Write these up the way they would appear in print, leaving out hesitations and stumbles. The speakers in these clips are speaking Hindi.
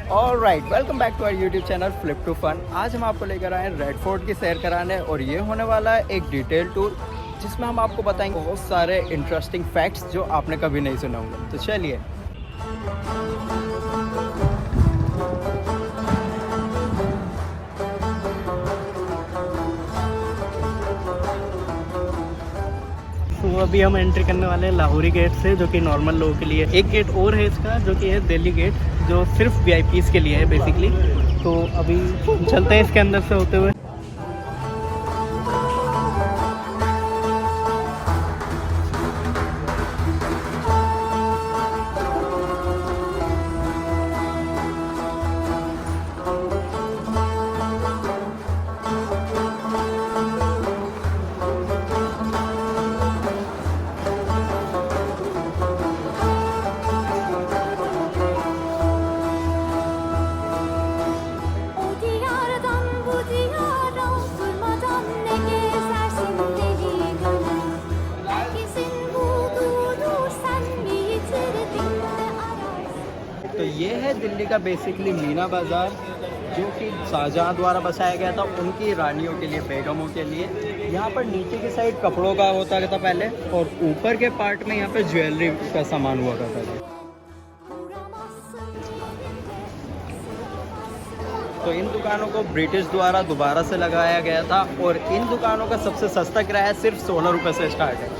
Alright, welcome back to our YouTube channel flip to fun. आज हम आपको लेकर आए हैं रेड फोर्ट की सैर कराने और ये होने वाला है एक डिटेल टूर जिसमें हम आपको बताएंगे बहुत सारे इंटरेस्टिंग फैक्ट्स जो आपने कभी नहीं सुने होंगे। तो चलिए। तो अभी हम एंट्री करने वाले हैं लाहौरी गेट से, जो कि नॉर्मल लोगों के लिए। एक गेट और है इसका, जो कि है दिल्ली गेट, जो सिर्फ वीआईपीज़ के लिए है बेसिकली। तो अभी चलते हैं इसके अंदर से होते हुए। तो ये है दिल्ली का बेसिकली मीना बाज़ार, जो कि शाहजहाँ द्वारा बसाया गया था उनकी रानियों के लिए, बेगमों के लिए। यहाँ पर नीचे की साइड कपड़ों का होता था पहले, और ऊपर के पार्ट में यहाँ पे ज्वेलरी का सामान हुआ करता था। तो इन दुकानों को ब्रिटिश द्वारा दोबारा से लगाया गया था, और इन दुकानों का सबसे सस्ता किराया सिर्फ 16 रुपये से स्टार्ट है।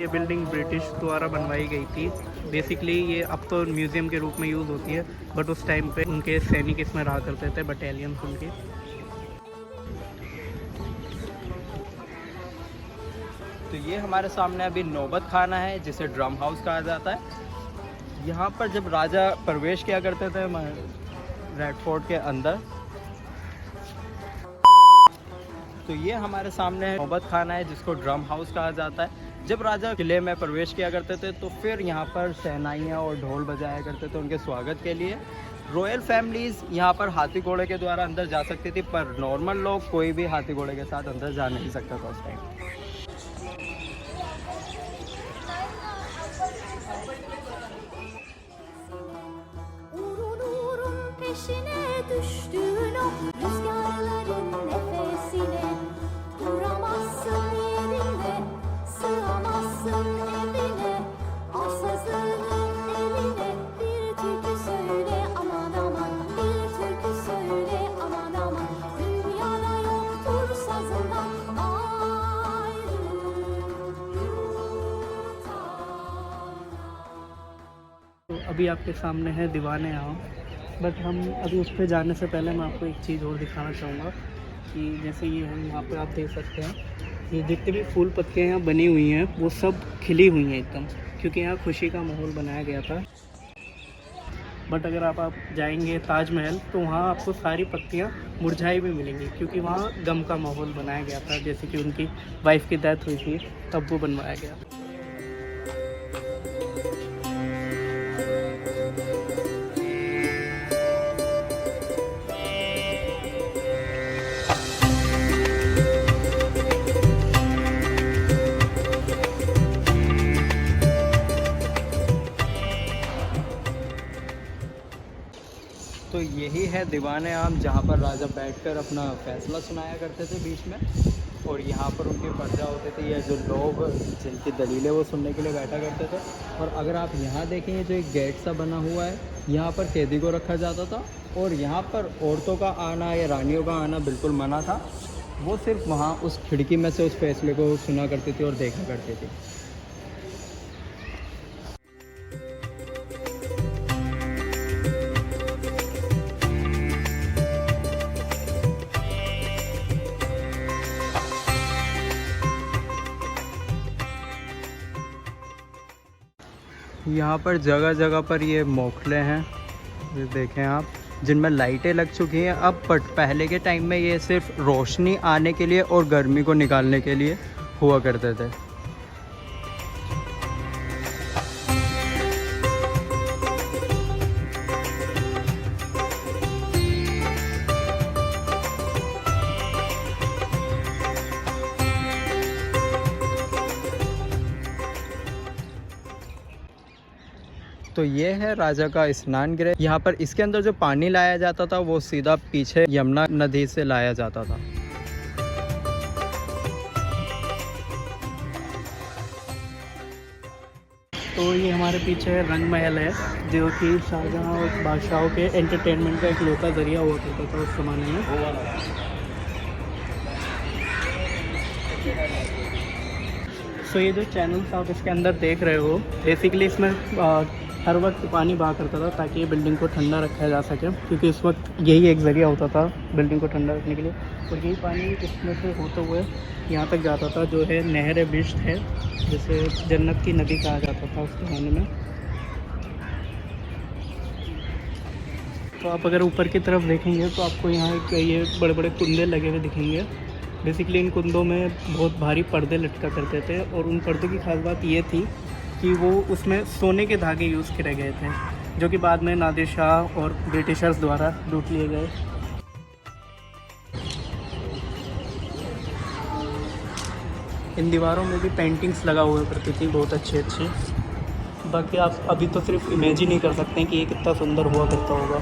ये बिल्डिंग ब्रिटिश द्वारा बनवाई गई थी। बेसिकली ये अब तो म्यूज़ियम के रूप में यूज़ होती है, बट उस टाइम पे उनके सैनिक इसमें रहा करते थे, बटालियंस उनके। तो ये हमारे सामने अभी नौबत खाना है, जिसे ड्रम हाउस कहा जाता है। यहाँ पर जब राजा प्रवेश किया करते थे रेड फोर्ट के अंदर। तो ये हमारे सामने नौबत खाना है, जिसको ड्रम हाउस कहा जाता है। जब राजा किले में प्रवेश किया करते थे तो फिर यहाँ पर शहनाइयाँ और ढोल बजाया करते थे उनके स्वागत के लिए। रॉयल फैमिलीज़ यहाँ पर हाथी घोड़े के द्वारा अंदर जा सकती थी, पर नॉर्मल लोग कोई भी हाथी घोड़े के साथ अंदर जा नहीं सकता था उस टाइम। तो अभी आपके सामने है दीवाने आम, बट हम अभी उस पर जाने से पहले मैं आपको एक चीज़ और दिखाना चाहूँगा कि जैसे ये हम यहाँ पे आप देख सकते हैं, ये जितनी भी फूल पत्तियाँ यहाँ बनी हुई हैं वो सब खिली हुई हैं एकदम, क्योंकि यहाँ खुशी का माहौल बनाया गया था। बट अगर आप जाएंगे ताजमहल तो वहाँ आपको सारी पत्तियाँ मुरझाई भी मिलेंगी, क्योंकि वहाँ गम का माहौल बनाया गया था। जैसे कि उनकी वाइफ की डेथ हुई थी तब वो बनवाया गया। तो यही है दीवाने आम, जहाँ पर राजा बैठकर अपना फैसला सुनाया करते थे बीच में, और यहाँ पर उनके प्रजा होते थे या जो लोग जिनकी दलीलें वो सुनने के लिए बैठा करते थे। और अगर आप यहाँ देखेंगे, जो एक गेट सा बना हुआ है, यहाँ पर कैदी को रखा जाता था, और यहाँ पर औरतों का आना या रानियों का आना बिल्कुल मना था। वो सिर्फ वहाँ उस खिड़की में से उस फैसले को सुना करती थी और देखा करती थी। यहाँ पर जगह जगह पर ये मोखले हैं, ये देखें आप, जिनमें लाइटें लग चुकी हैं अब। बट पहले के टाइम में ये सिर्फ रोशनी आने के लिए और गर्मी को निकालने के लिए हुआ करते थे। तो ये है राजा का स्नान गृह। यहाँ पर इसके अंदर जो पानी लाया जाता था वो सीधा पीछे यमुना नदी से लाया जाता था। तो ये हमारे पीछे रंग महल है, जो कि शाहजहाँ और बादशाहों के एंटरटेनमेंट का इकलौता ज़रिया हुआ करता था उस ज़माने में। तो ये जो चैनल्स आप इसके अंदर देख रहे हो, बेसिकली इसमें हर वक्त पानी बहा करता था ताकि ये बिल्डिंग को ठंडा रखा जा सके, क्योंकि उस वक्त यही एक ज़रिया होता था बिल्डिंग को ठंडा रखने के लिए। और यही पानी इसमें से होते हुए यहाँ तक जाता था, जो है नहर बिश्त है, जिसे जन्नत की नदी कहा जाता था उस ज़माने में। तो आप अगर ऊपर की तरफ देखेंगे तो आपको यहाँ एक ये बड़े बड़े कुंदे लगे हुए दिखेंगे। बेसिकली इन कुंदों में बहुत भारी पर्दे लटका करते थे, और उन पर्दों की खास बात ये थी कि वो उसमें सोने के धागे यूज़ करे गए थे, जो कि बाद में नादिर शाह और ब्रिटिशर्स द्वारा लूट लिए गए। इन दीवारों में भी पेंटिंग्स लगा हुआ करती थी, बहुत अच्छी अच्छी। बाकी आप अभी तो सिर्फ इमेजिन ही कर सकते हैं कि ये कितना सुंदर हुआ करता होगा।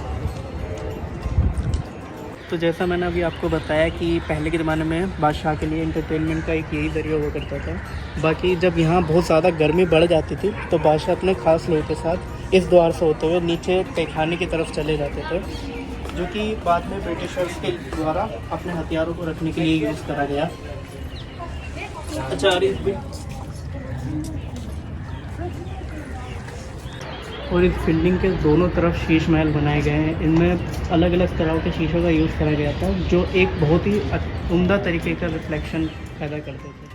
तो जैसा मैंने अभी आपको बताया कि पहले के ज़माने में बादशाह के लिए एंटरटेनमेंट का एक यही ज़रिया हुआ करता था। बाकी जब यहाँ बहुत ज़्यादा गर्मी बढ़ जाती थी तो बादशाह अपने ख़ास लोगों के साथ इस द्वार से होते हुए नीचे तहखाने की तरफ चले जाते थे, जो कि बाद में ब्रिटिशर्स के द्वारा अपने हथियारों को रखने के लिए यूज़ करा गया। अच्छा, और इस बिल्डिंग के दोनों तरफ शीश महल बनाए गए हैं। इनमें अलग अलग तरह के शीशों का यूज़ करा गया था, जो एक बहुत ही उम्दा तरीके का रिफ्लेक्शन पैदा करते थे।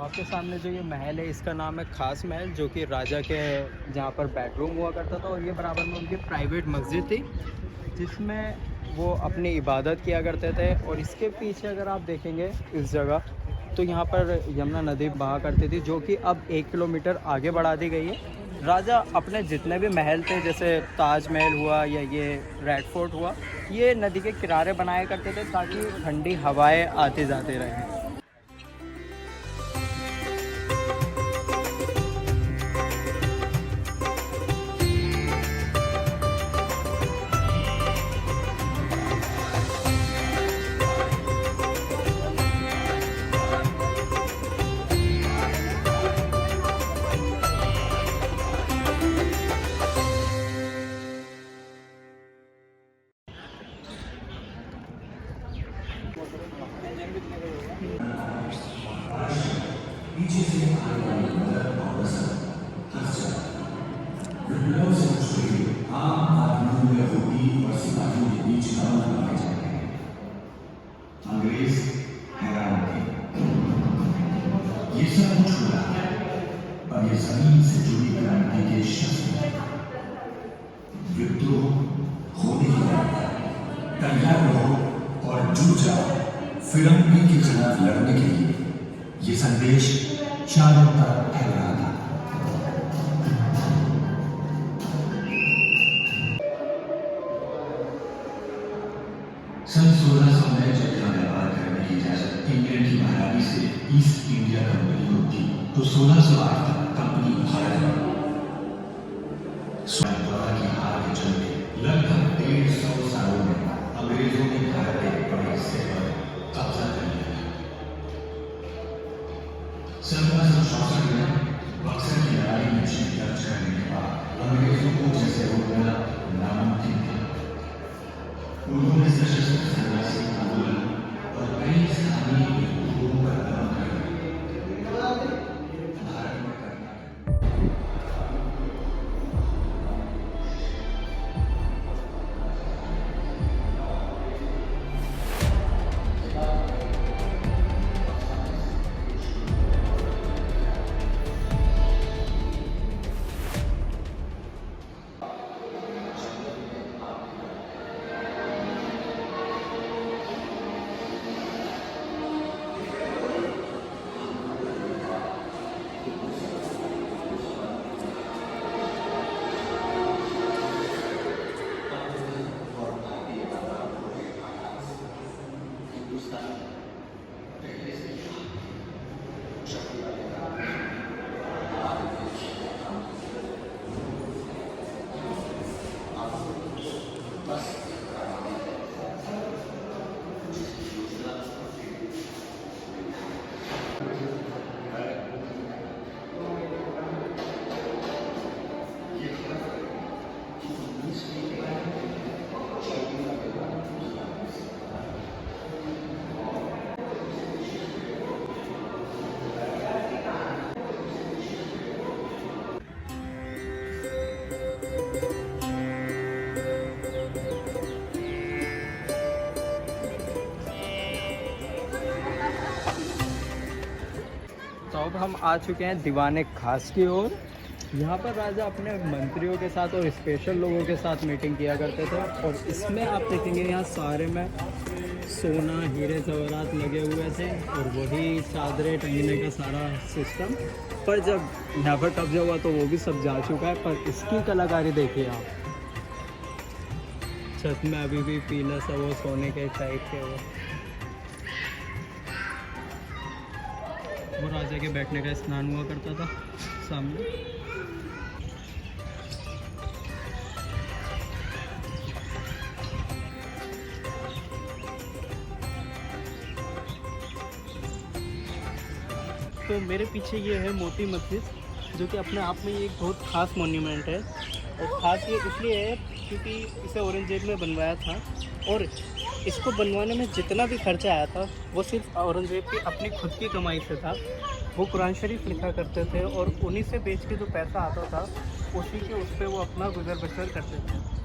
आपके सामने जो ये महल है इसका नाम है खास महल, जो कि राजा के जहाँ पर बेडरूम हुआ करता था, और ये बराबर में उनकी प्राइवेट मस्जिद थी जिसमें वो अपनी इबादत किया करते थे। और इसके पीछे अगर आप देखेंगे इस जगह, तो यहाँ पर यमुना नदी बहा करती थी, जो कि अब 1 किलोमीटर आगे बढ़ा दी गई है। राजा अपने जितने भी महल थे, जैसे ताजमहल हुआ या ये रेड फोर्ट हुआ, ये नदी के किनारे बनाया करते थे ताकि ठंडी हवाएँ आती जाती रहें। अंग्रेज हैरान थे, ये सब कुछ हो रहा है, और ये जमीन से जुड़ी क्रांति के शस्त्र विद्रोह होने ही वाला है। तैयार रहो और जुट जाओ फिरंगी के खिलाफ लड़ने के लिए। ये संदेश चारों तरफ फैल रहा था। सन 1600 में जब यहाँ व्यापार करने की इजाजत इंग्लैंड की महारानी से ईस्ट इंडिया कंपनी को थी, तो 1608 तक कंपनी भारत में स्वयंवरा की हार के चलते लगभग 150 सालों में अंग्रेजों ने भारत के बड़े हिस्से पर कब्जा कर लिया। 1764 में बक्सर की लड़ाई में जीत दर्ज करने के बाद अंग्रेजों को जैसे रोकना नामुमकिन था। उन्होंने सशस्त्र सन्यासी आंदोलन और कई स्थानीय विद्रोहों का दमन कर भारत में करना। तो अब हम आ चुके हैं दीवाने खास की ओर। यहाँ पर राजा अपने मंत्रियों के साथ और स्पेशल लोगों के साथ मीटिंग किया करते थे। और इसमें आप देखेंगे यहाँ सारे में सोना हीरे जवाहरात लगे हुए थे और वही चादरें टंगने का सारा सिस्टम। पर जब यहाँ पर कब्जा हुआ तो वो भी सब जा चुका है। पर इसकी कलाकारी देखिए आप, छत में अभी भी पीला सा वो सोने के टाइप के वो राजा के बैठने का स्नान हुआ करता था सामने। तो मेरे पीछे ये है मोती मस्जिद, जो कि अपने आप में एक बहुत ख़ास मॉन्यूमेंट है। और ख़ास ये इसलिए है क्योंकि इसे औरंगजेब ने बनवाया था, और इसको बनवाने में जितना भी खर्चा आया था वो सिर्फ औरंगजेब की अपनी खुद की कमाई से था। वो कुरान शरीफ लिखा करते थे और उन्हीं से बेच के जो पैसा आता था उसी के उस पर वो अपना गुजर बसर करते थे।